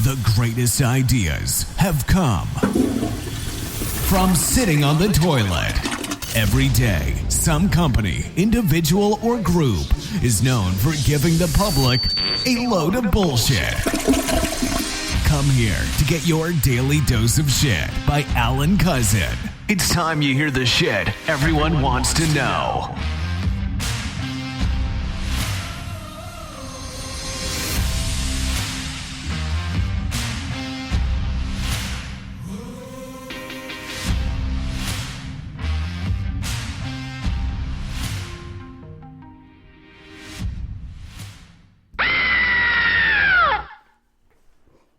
The greatest ideas have come from sitting on the toilet. Every day, some company, individual, or group is known for giving the public a load of bullshit. Come here to get your daily dose of shit by Alan Cousin. It's time you hear the shit everyone wants to know.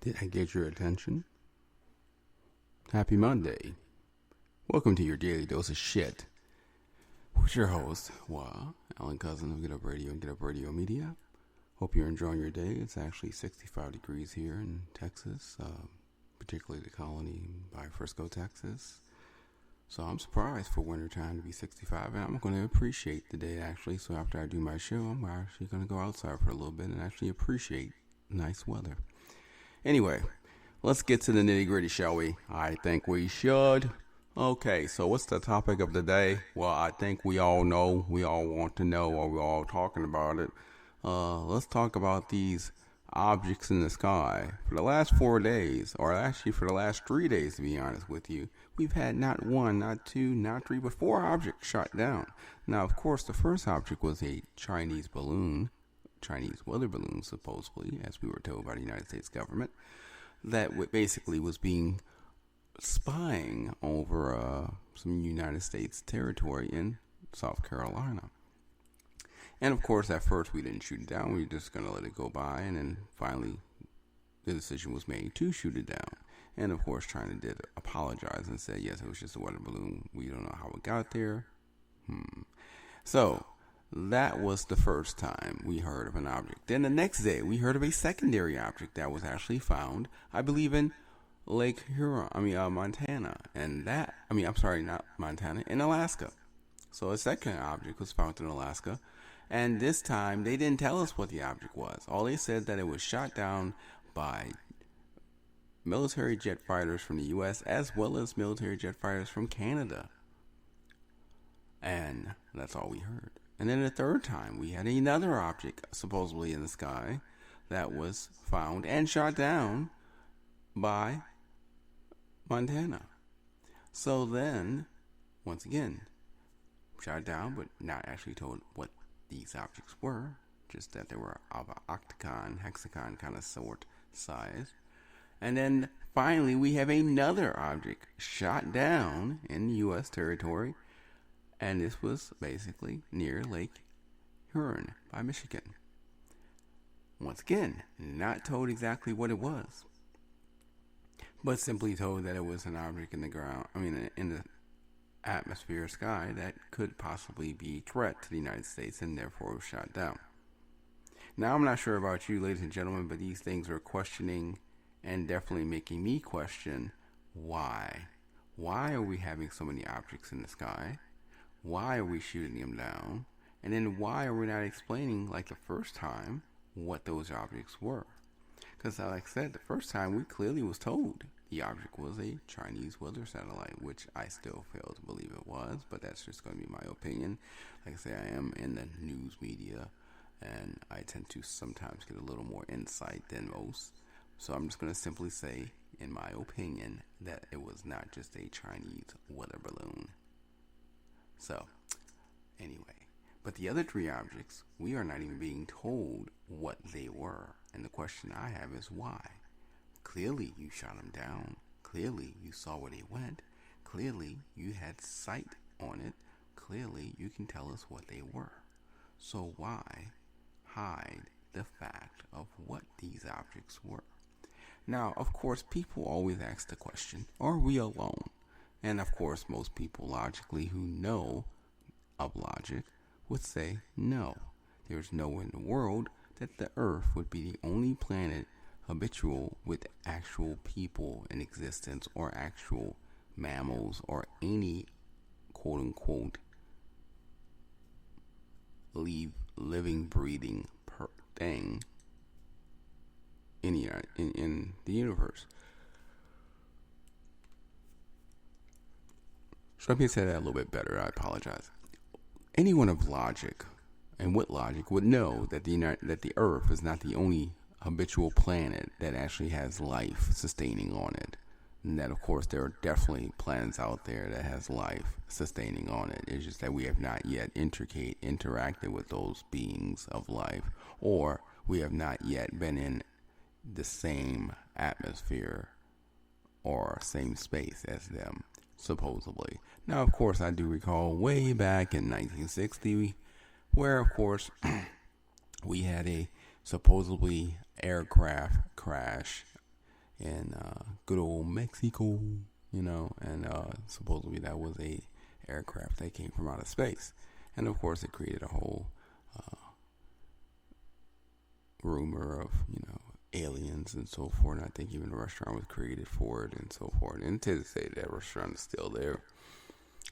Did I get your attention? Happy Monday. Welcome to your daily dose of shit. With your host, Alan Cousin of Get Up Radio and Get Up Radio Media. Hope you're enjoying your day. It's actually 65 degrees here in Texas, particularly the colony by Frisco, Texas. So I'm surprised for wintertime to be 65, and I'm going to appreciate the day actually. So after I do my show, I'm actually going to go outside for a little bit and actually appreciate nice weather. Anyway, let's get to the nitty-gritty, shall we? I think we should. Okay, so what's the topic of the day? Well, I think we all know, we all want to know, or we're all talking about it. Let's talk about these objects in the sky. For the last 4 days, or actually for the last 3 days, to be honest with you, we've had not one, not two, not three, but 4 objects shot down. Now, of course, the first object was a Chinese weather balloon, supposedly, as we were told by the United States government, that basically was being spying over some United States territory in South Carolina. And of course, at first we didn't shoot it down. We were just going to let it go by, and then finally the decision was made to shoot it down. And of course, China did apologize and said, yes, it was just a weather balloon. We don't know how it got there. So that was the first time we heard of an object. Then the next day, we heard of a secondary object that was actually found, I believe, in Montana. And not Montana, in Alaska. So a second object was found in Alaska. And this time, they didn't tell us what the object was. All they said that it was shot down by military jet fighters from the U.S. as well as military jet fighters from Canada. And that's all we heard. And then the third time, we had another object supposedly in the sky that was found and shot down by Montana. So then, once again, shot down, but not actually told what these objects were, just that they were of an octagon, hexagon kind of sort size. And then finally, we have another object shot down in U.S. territory. And this was basically near Lake Huron by Michigan. Once again, not told exactly what it was, but simply told that it was an object in the atmosphere sky that could possibly be a threat to the United States and therefore was shot down. Now, I'm not sure about you, ladies and gentlemen, but these things are questioning and definitely making me question why. Why are we having so many objects in the sky? Why are we shooting them down? And then why are we not explaining, like the first time, what those objects were? Because like I said, the first time we clearly was told the object was a Chinese weather satellite, which I still fail to believe it was, but that's just going to be my opinion. Like I say, I am in the news media, and I tend to sometimes get a little more insight than most. So I'm just going to simply say, in my opinion, that it was not just a Chinese weather balloon. So, anyway, but the other 3 objects, we are not even being told what they were. And the question I have is why? Clearly, you shot them down. Clearly, you saw where they went. Clearly, you had sight on it. Clearly, you can tell us what they were. So why hide the fact of what these objects were? Now, of course, people always ask the question, are we alone? And of course, most people logically who know of logic would say no. There's nowhere in the world that the Earth would be the only planet habitual with actual people in existence or actual mammals or any quote unquote living, breathing thing in the universe. So let me say that a little bit better. I apologize. Anyone of logic and with logic would know that the Earth is not the only habitual planet that actually has life sustaining on it. And that, of course, there are definitely planets out there that has life sustaining on it. It's just that we have not yet interacted with those beings of life, or we have not yet been in the same atmosphere or same space as them, supposedly. Now, of course, I do recall way back in 1960, where, of course, we had a supposedly aircraft crash in good old Mexico, and supposedly that was a aircraft that came from outer space. And of course, it created a whole rumor of, aliens and so forth. And I think even a restaurant was created for it and so forth. And to this day, that restaurant is still there.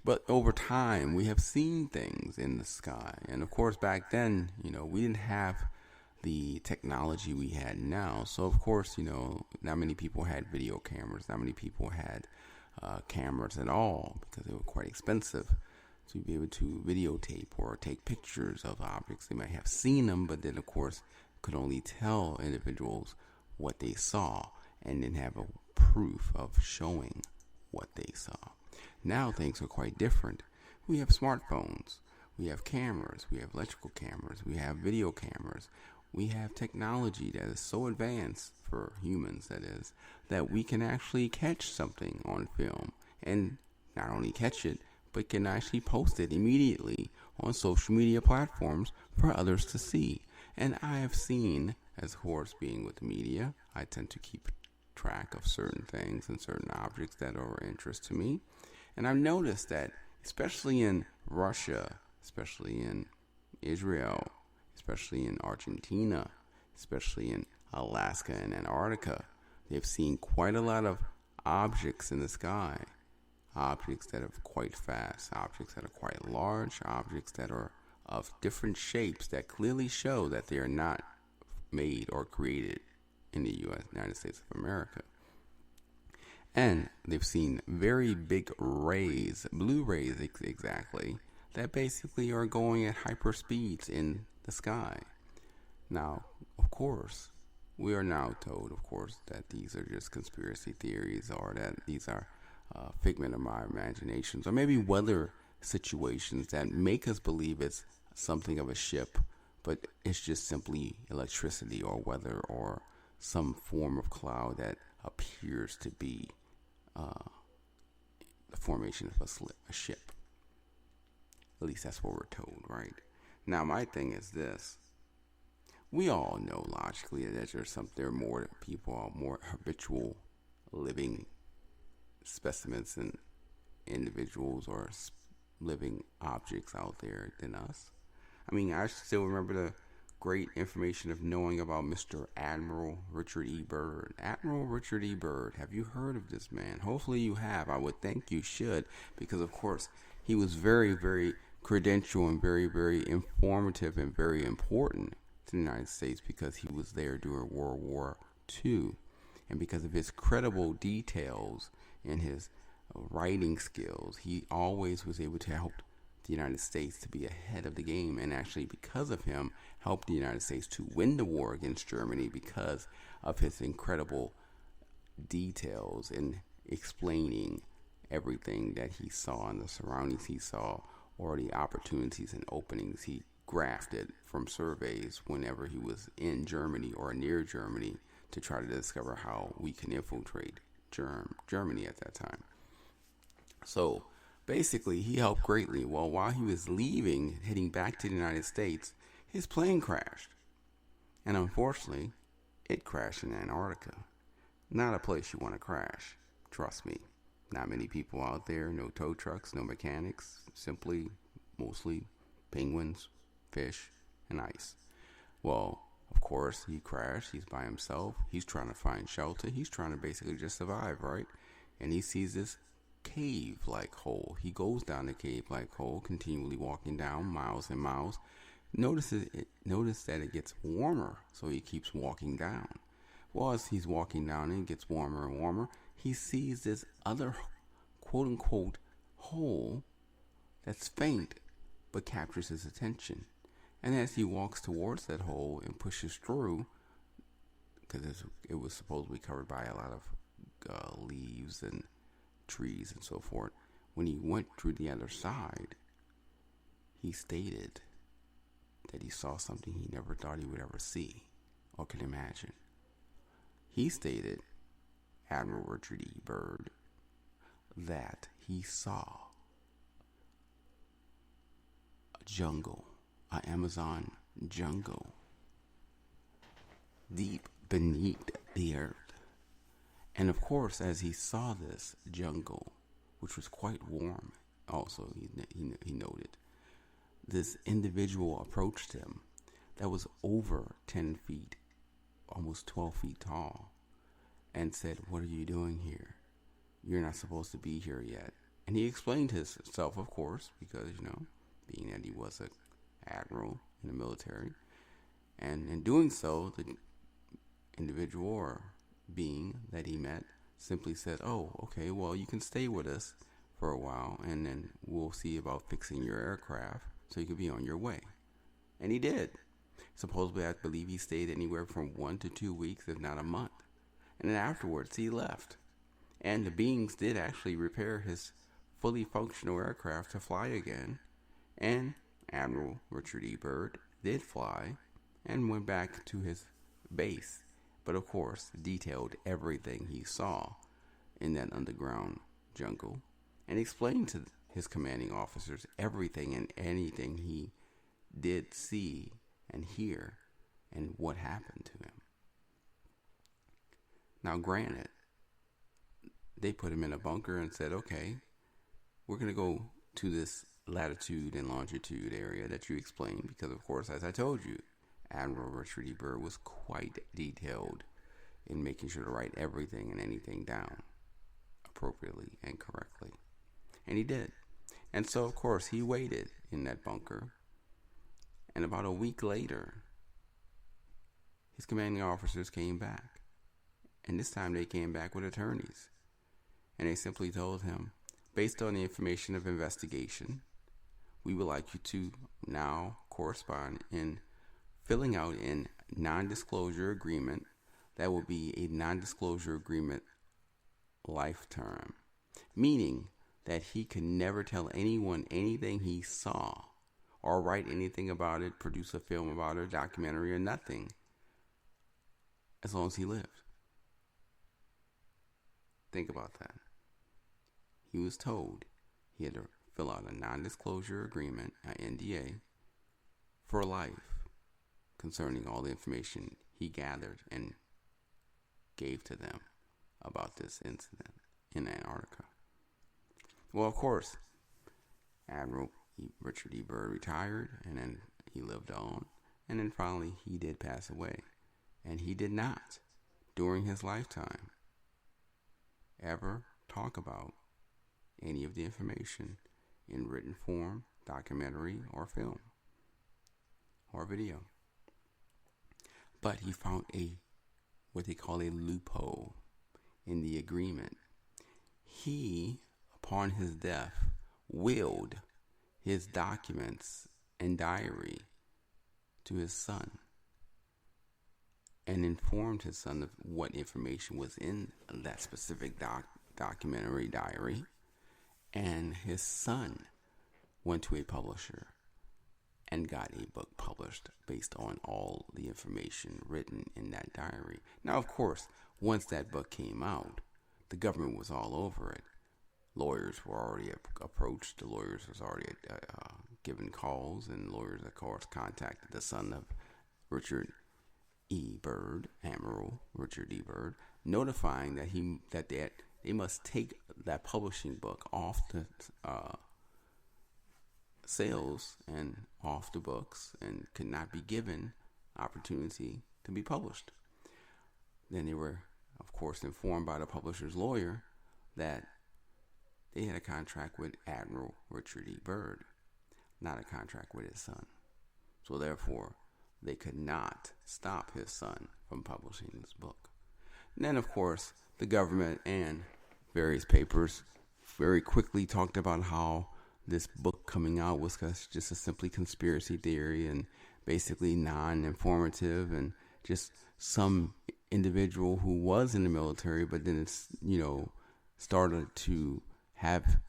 But over time, we have seen things in the sky. And of course, back then, we didn't have the technology we had now. So of course, not many people had video cameras. Not many people had cameras at all, because they were quite expensive to be able to videotape or take pictures of objects. They might have seen them, but then of course could only tell individuals what they saw and didn't have a proof of showing what they saw. Now things are quite different. We have smartphones, we have cameras, we have electrical cameras, we have video cameras. We have technology that is so advanced for humans, that we can actually catch something on film, and not only catch it, but can actually post it immediately on social media platforms for others to see. And I have seen, as of course being with the media, I tend to keep track of certain things and certain objects that are of interest to me. And I've noticed that, especially in Russia, especially in Israel, especially in Argentina, especially in Alaska and Antarctica, they've seen quite a lot of objects in the sky. Objects that are quite fast, objects that are quite large, objects that are of different shapes that clearly show that they are not made or created in the United States of America. And they've seen very big rays, blue rays exactly, that basically are going at hyper speeds in the sky. Now, of course, we are now told, of course, that these are just conspiracy theories, or that these are figment of my imaginations, or maybe weather situations that make us believe it's something of a ship, but it's just simply electricity or weather or some form of cloud that appears to be the formation of a ship. At least that's what we're told, right? Now, my thing is this. We all know logically that there are more people, more habitual living specimens and individuals or living objects out there than us. I mean, I still remember the great information of knowing about Mr. Admiral Richard E. Byrd. Admiral Richard E. Byrd, have you heard of this man? Hopefully you have. I would think you should, because of course he was very, very credential and very, very informative and very important to the United States, because he was there during World War II, and because of his credible details and his writing skills, he always was able to help the United States to be ahead of the game, and actually because of him helped the United States to win the war against Germany, because of his incredible details in explaining everything that he saw and the surroundings he saw, or the opportunities and openings he grafted from surveys whenever he was in Germany or near Germany, to try to discover how we can infiltrate Germany at that time. So basically, he helped greatly. Well, while he was leaving, heading back to the United States, his plane crashed. And unfortunately, it crashed in Antarctica. Not a place you want to crash. Trust me. Not many people out there, no tow trucks, no mechanics, simply, mostly penguins, fish, and ice. Well, of course, he crashed. He's by himself. He's trying to find shelter. He's trying to basically just survive, right? And he sees this cave-like hole. He goes down the cave-like hole, continually walking down miles and miles. Notice that it gets warmer, so he keeps walking down. Well, as he's walking down and it gets warmer and warmer, he sees this other quote unquote hole that's faint but captures his attention. And as he walks towards that hole and pushes through, because it was supposedly covered by a lot of leaves and trees and so forth, when he went through the other side, he stated that he saw something he never thought he would ever see or could imagine. He stated, Admiral Richard E. Byrd, that he saw a jungle, an Amazon jungle, deep beneath the earth. And of course, as he saw this jungle, which was quite warm, also he noted, this individual approached him that was over 10 feet, almost 12 feet tall, and said, "What are you doing here? You're not supposed to be here yet." And he explained himself, of course, because, being that he was an admiral in the military. And in doing so, the individual or being that he met simply said, "Oh, okay, well, you can stay with us for a while, and then we'll see about fixing your aircraft so you can be on your way." And he did. Supposedly, I believe he stayed anywhere from 1 to 2 weeks, if not a month. And then afterwards, he left. And the beings did actually repair his fully functional aircraft to fly again. And Admiral Richard E. Byrd did fly and went back to his base. But of course, detailed everything he saw in that underground jungle and explained to his commanding officers everything and anything he did see and hear and what happened to him. Now, granted, they put him in a bunker and said, "Okay, we're going to go to this latitude and longitude area that you explained," because, of course, as I told you, Admiral Richard E. Byrd was quite detailed in making sure to write everything and anything down appropriately and correctly. And he did. And so, of course, he waited in that bunker. And about a week later, his commanding officers came back. And this time they came back with attorneys. And they simply told him, based on the information of investigation, we would like you to now correspond in filling out a non-disclosure agreement that will be a non-disclosure agreement life term, meaning that he could never tell anyone anything he saw or write anything about it, produce a film about it, a documentary, or nothing, as long as he lived. Think about that. He was told he had to fill out a non-disclosure agreement, an NDA, for life concerning all the information he gathered and gave to them about this incident in Antarctica. Well, of course, Admiral Richard E. Byrd retired, and then he lived on, and then finally he did pass away. And he did not, during his lifetime, ever talk about any of the information in written form, documentary, or film, or video. But he found what they call a loophole in the agreement. He, upon his death, willed his documents and diary to his son and informed his son of what information was in that specific documentary diary. And his son went to a publisher and got a book published based on all the information written in that diary. Now, of course, once that book came out, the government was all over it. Lawyers were already approached. The lawyers was already given calls, and lawyers, of course, contacted the son of Richard E. Byrd, Admiral Richard E. Byrd, notifying that they must take that publishing book off the sales and off the books and could not be given opportunity to be published. Then they were, of course, informed by the publisher's lawyer that they had a contract with Admiral Richard E. Byrd, not a contract with his son. So therefore, they could not stop his son from publishing this book. And then, of course, the government and various papers very quickly talked about how this book coming out was just a simply conspiracy theory and basically non-informative, and just some individual who was in the military but then it's, started to have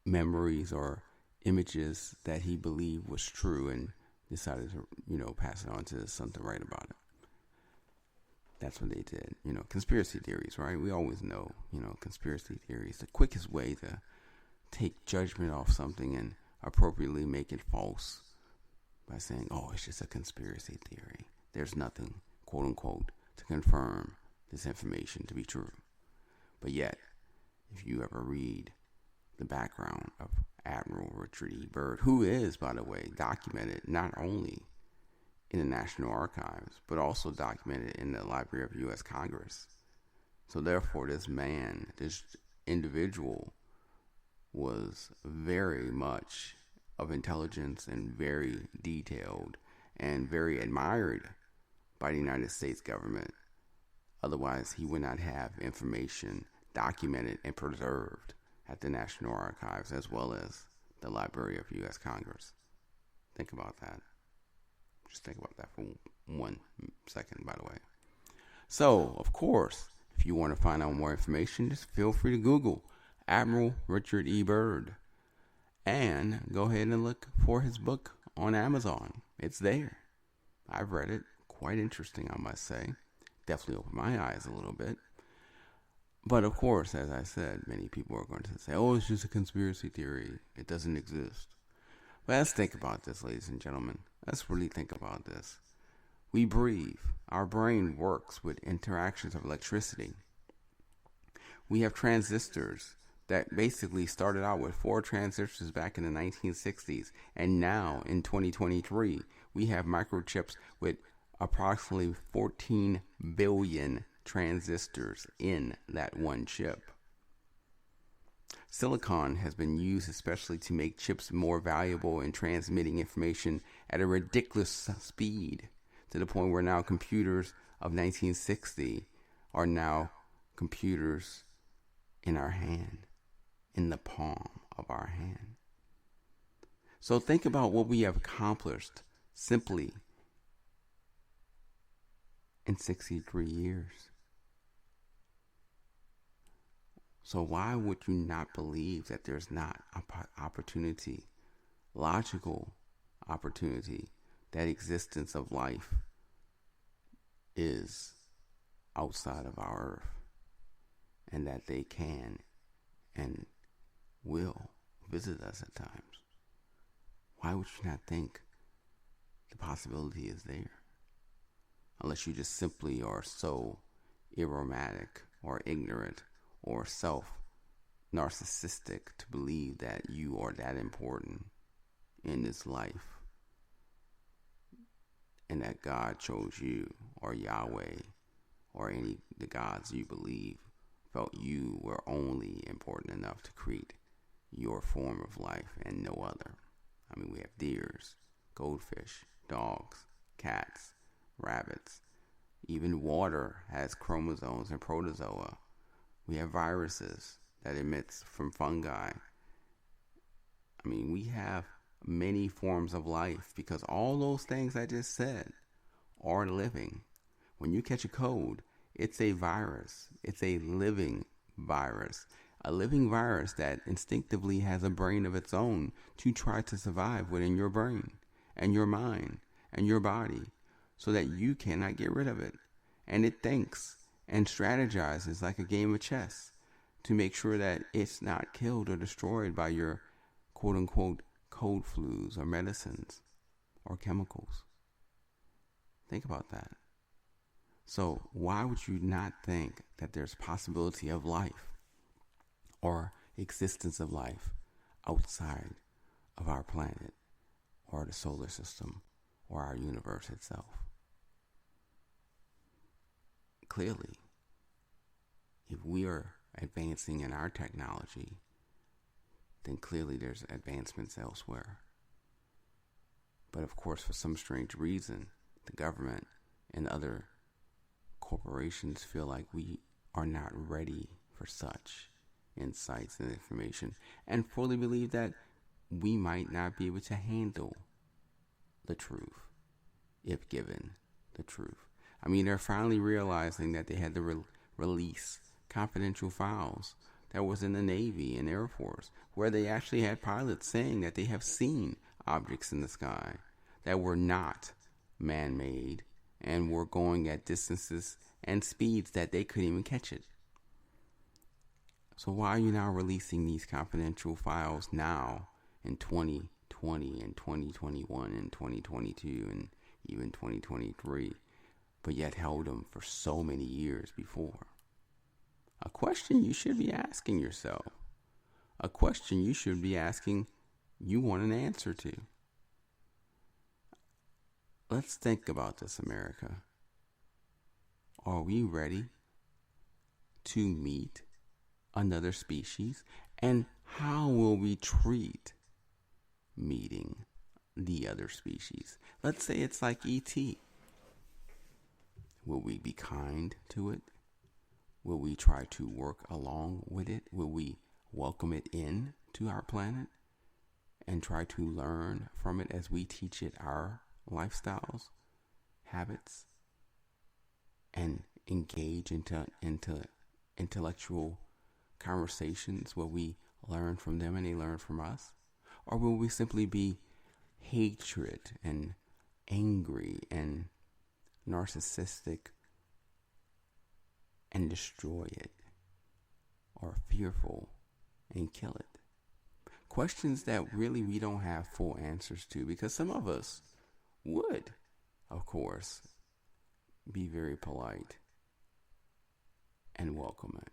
memories or images that he believed was true and decided to, pass it on to his son to write about it. That's what they did. Conspiracy theories, right? We always know, conspiracy theories, the quickest way to take judgment off something and appropriately make it false by saying, oh, it's just a conspiracy theory. There's nothing, quote unquote, to confirm this information to be true. But yet, if you ever read the background of Admiral Richard E. Byrd, who is, by the way, documented not only in the National Archives, but also documented in the Library of U.S. Congress. So therefore, this man, this individual, was very much of intelligence and very detailed and very admired by the United States government. Otherwise, he would not have information documented and preserved at the National Archives as well as the Library of U.S. Congress. Think about that. Just think about that for 1 second, by the way. So, of course, if you want to find out more information, just feel free to Google Admiral Richard E. Byrd and go ahead and look for his book on Amazon. It's there. I've read it. Quite interesting, I must say. Definitely opened my eyes a little bit. But of course, as I said, many people are going to say, oh, it's just a conspiracy theory. It doesn't exist. But let's think about this, ladies and gentlemen. Let's really think about this. We breathe. Our brain works with interactions of electricity. We have transistors that basically started out with 4 transistors back in the 1960s. And now, in 2023, we have microchips with approximately 14 billion transistors in that one chip. Silicon has been used especially to make chips more valuable in transmitting information at a ridiculous speed, to the point where now computers of 1960 are now computers in our hand, in the palm of our hand. So think about what we have accomplished simply in 63 years. So why would you not believe that there's not opportunity, logical opportunity, that existence of life is outside of our earth, and that they can and will visit us at times? Why would you not think the possibility is there? Unless you just simply are so aromatic or ignorant or self-narcissistic to believe that you are that important in this life, and that God chose you, or Yahweh, or any the gods you believe felt you were only important enough to create your form of life and no other. I mean, we have deers, goldfish, dogs, cats, rabbits. Even water has chromosomes and protozoa. We have viruses that emits from fungi. I mean, we have many forms of life because all those things I just said are living. When you catch a cold, it's a virus. It's a living virus. A living virus that instinctively has a brain of its own to try to survive within your brain and your mind and your body, so that you cannot get rid of it. And it thinks and strategizes like a game of chess to make sure that it's not killed or destroyed by your quote-unquote cold flus or medicines or chemicals. Think about that. So why would you not think that there's possibility of life or existence of life outside of our planet or the solar system or our universe itself? Clearly, if we are advancing in our technology, then clearly there's advancements elsewhere. But of course, for some strange reason, the government and other corporations feel like we are not ready for such insights and information, and fully believe that we might not be able to handle the truth if given the truth. I mean, they're finally realizing that they had to release confidential files that was in the Navy and Air Force, where they actually had pilots saying that they have seen objects in the sky that were not man-made and were going at distances and speeds that they couldn't even catch it. So why are you now releasing these confidential files now in 2020 and 2021 and 2022 and even 2023, but yet held them for so many years before? A question you should be asking yourself. A question you should be asking you want an answer to. Let's think about this, America. Are we ready to meet another species? And how will we treat meeting the other species? Let's say it's like E.T. Will we be kind to it? Will we try to work along with it? Will we welcome it in to our planet and try to learn from it as we teach it our lifestyles, habits, and engage into intellectual conversations where we learn from them and they learn from us? Or will we simply be hatred and angry and narcissistic and destroy it, or fearful and kill it? Questions that really we don't have full answers to, because some of us would, of course, be very polite and welcome it,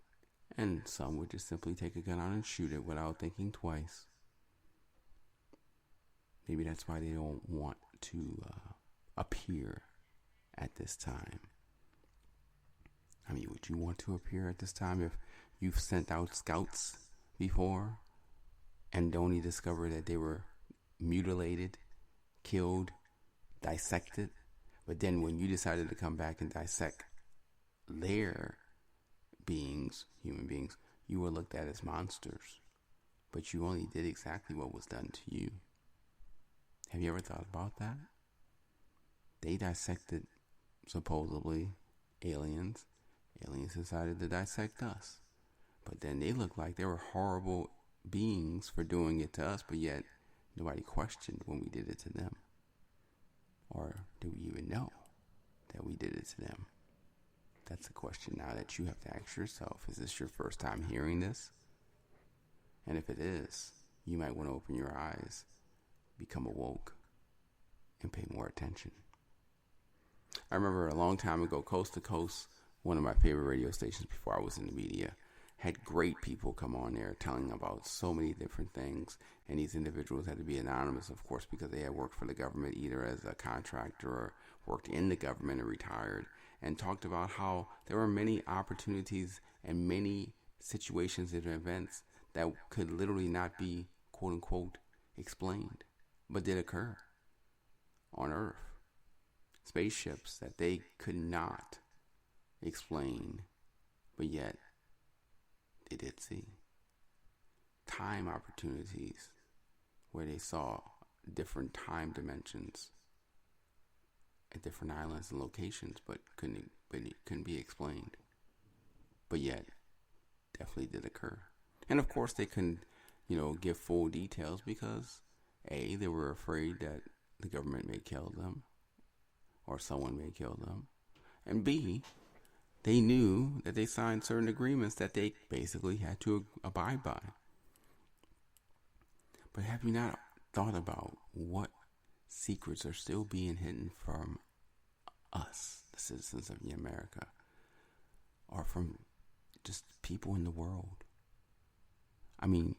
and some would just simply take a gun out and shoot it without thinking twice. Maybe that's why they don't want to appear at this time. I mean, would you want to appear at this time if you've sent out scouts before and only discovered that they were mutilated, killed, dissected? But then when you decided to come back and dissect their beings, human beings, you were looked at as monsters. But you only did exactly what was done to you. Have you ever thought about that? They dissected, supposedly, aliens. Aliens decided to dissect us. But then they looked like they were horrible beings for doing it to us, but yet nobody questioned when we did it to them. Or do we even know that we did it to them? That's a question now that you have to ask yourself. Is this your first time hearing this? And if it is, you might want to open your eyes, become awoke, and pay more attention. I remember a long time ago, Coast to Coast, one of my favorite radio stations before I was in the media, had great people come on there telling about so many different things. And these individuals had to be anonymous, of course, because they had worked for the government either as a contractor or worked in the government and retired, and talked about how there were many opportunities and many situations and events that could literally not be, quote unquote, explained, but did occur on Earth. Spaceships that they could not explain, but yet they did see. Time opportunities where they saw different time dimensions at different islands and locations, but it couldn't be explained, but yet definitely did occur. And of course they couldn't, give full details because A, they were afraid that the government may kill them or someone may kill them, and B, they knew that they signed certain agreements that they basically had to abide by. But have you not thought about what secrets are still being hidden from us, the citizens of America, or from just people in the world? I mean,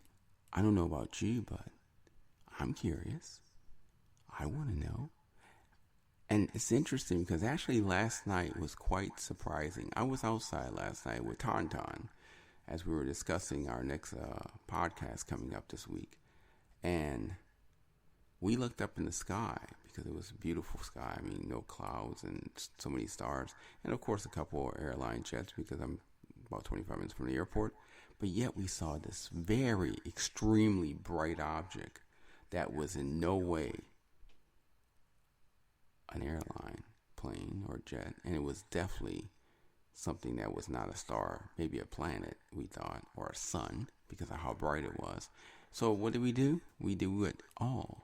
I don't know about you, but I'm curious. I want to know. And it's interesting because actually last night was quite surprising. I was outside last night with Tauntaun as we were discussing our next podcast coming up this week. And we looked up in the sky because it was a beautiful sky. I mean, no clouds and so many stars. And of course, a couple of airline jets because I'm about 25 minutes from the airport. But yet we saw this very extremely bright object that was in no way an airline plane or jet. And it was definitely something that was not a star, maybe a planet, we thought, or a sun because of how bright it was. So what did? We do what all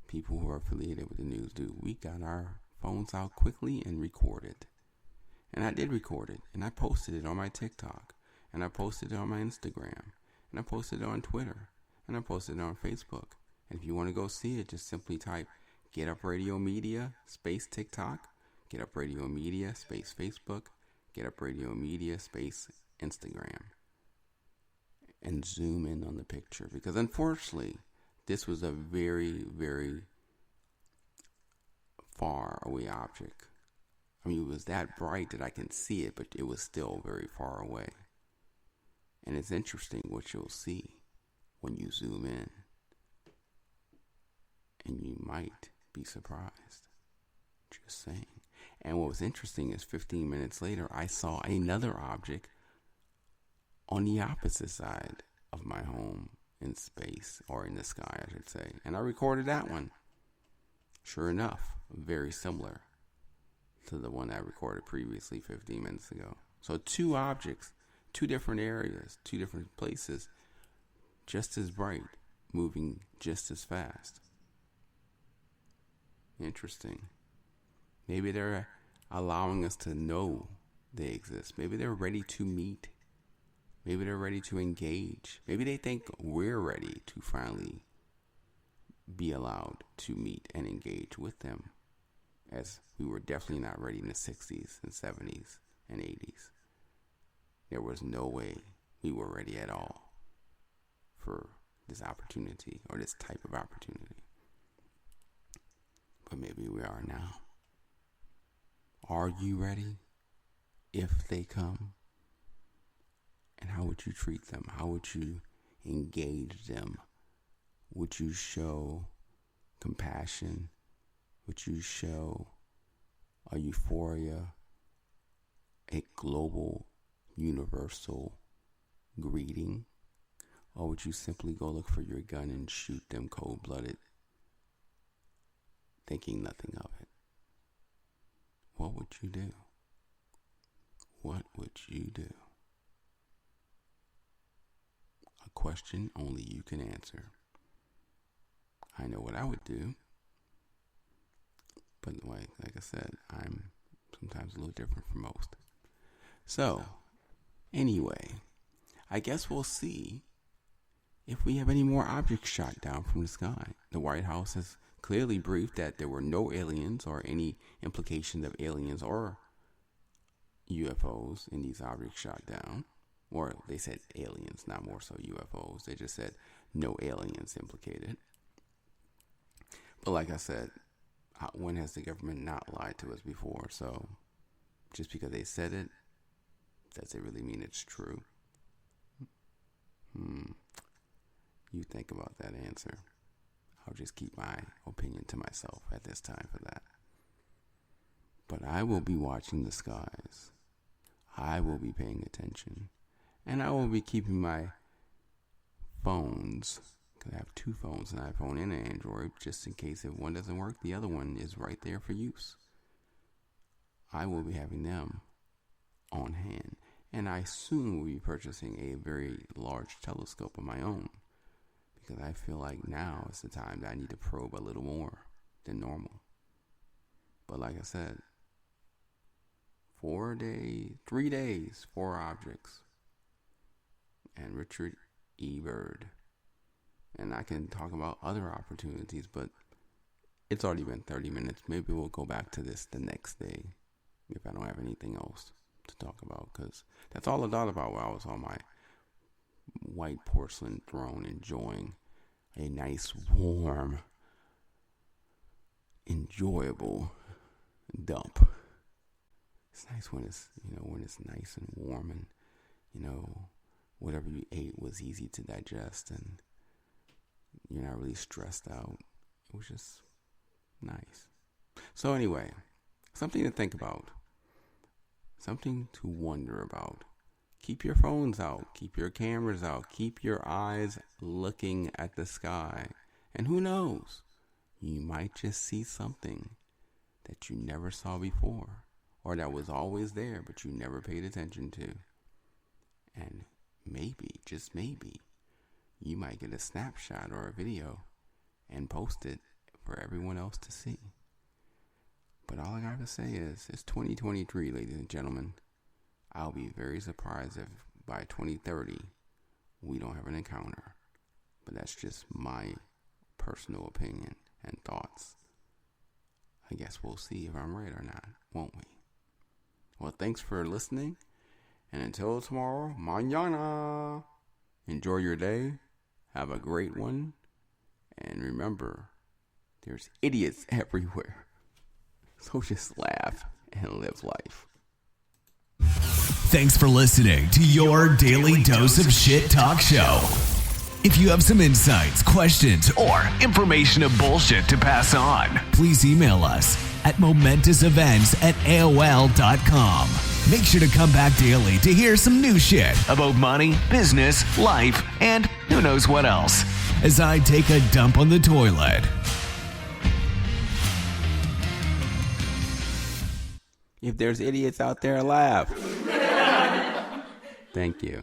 people who are affiliated with the news do. We got our phones out quickly and recorded. And I did record it, and I posted it on my TikTok, and I posted it on my Instagram, and I posted it on Twitter, and I posted it on Facebook. And if you want to go see it, just simply type Get Up Radio Media space TikTok, Get Up Radio Media space Facebook, Get Up Radio Media space Instagram, and zoom in on the picture. Because unfortunately, this was a very, very far away object. I mean, it was that bright that I can see it, but it was still very far away. And it's interesting what you'll see when you zoom in. And you might be surprised. Just saying. And what was interesting is 15 minutes later, I saw another object on the opposite side of my home in space, or in the sky, I should say. And I recorded that one. Sure enough, very similar to the one I recorded previously 15 minutes ago. So 2 objects, 2 different areas, 2 different places, just as bright, moving just as fast. Interesting. Maybe they're allowing us to know they exist. Maybe they're ready to meet. Maybe they're ready to engage. Maybe they think we're ready to finally be allowed to meet and engage with them, as we were definitely not ready in the 60s and 70s and 80s. There was no way we were ready at all for this opportunity or this type of opportunity. But maybe we are now. Are you ready if they come? And how would you treat them? How would you engage them? Would you show compassion? Would you show a euphoria, a global, universal greeting? Or would you simply go look for your gun and shoot them cold-blooded, thinking nothing of it? What would you do? What would you do? A question only you can answer. I know what I would do. But like I said, I'm sometimes a little different from most. So, anyway, I guess we'll see if we have any more objects shot down from the sky. The White House has clearly briefed that there were no aliens or any implications of aliens or UFOs in these objects shot down. Or they said aliens, not more so UFOs. They just said no aliens implicated. But like I said, when has the government not lied to us before? So just because they said it, does it really mean it's true? You think about that answer. I'll just keep my opinion to myself at this time for that. But I will be watching the skies. I will be paying attention. And I will be keeping my phones, because I have 2 phones, an iPhone and an Android, just in case if one doesn't work, the other one is right there for use. I will be having them on hand. And I soon will be purchasing a very large telescope of my own, because I feel like now is the time that I need to probe a little more than normal. But like I said, 3 days, 4 objects. And Richard E. Byrd. And I can talk about other opportunities, but it's already been 30 minutes. Maybe we'll go back to this the next day if I don't have anything else to talk about, because that's all I thought about while I was on my white porcelain throne enjoying a nice, warm, enjoyable dump. It's nice when it's, when it's nice and warm and, whatever you ate was easy to digest and you're not really stressed out. It was just Nice. So anyway, something to think about. Something to wonder about. Keep your phones out. Keep your cameras out. Keep your eyes looking at the sky. And who knows? You might just see something that you never saw before, or that was always there but you never paid attention to. And maybe, just maybe, you might get a snapshot or a video and post it for everyone else to see. But all I gotta say is, it's 2023, ladies and gentlemen. I'll be very surprised if by 2030 we don't have an encounter. But that's just my personal opinion and thoughts. I guess we'll see if I'm right or not, won't we? Well, thanks for listening. And until tomorrow, mañana. Enjoy your day. Have a great one. And remember, there's idiots everywhere. So just laugh and live life. Thanks for listening to your Daily Dose of Shit Talk Show. If you have some insights, questions, or information of bullshit to pass on, please email us at momentousevents@aol.com. Make sure to come back daily to hear some new shit about money, business, life, and who knows what else as I take a dump on the toilet. If there's idiots out there, laugh. Thank you.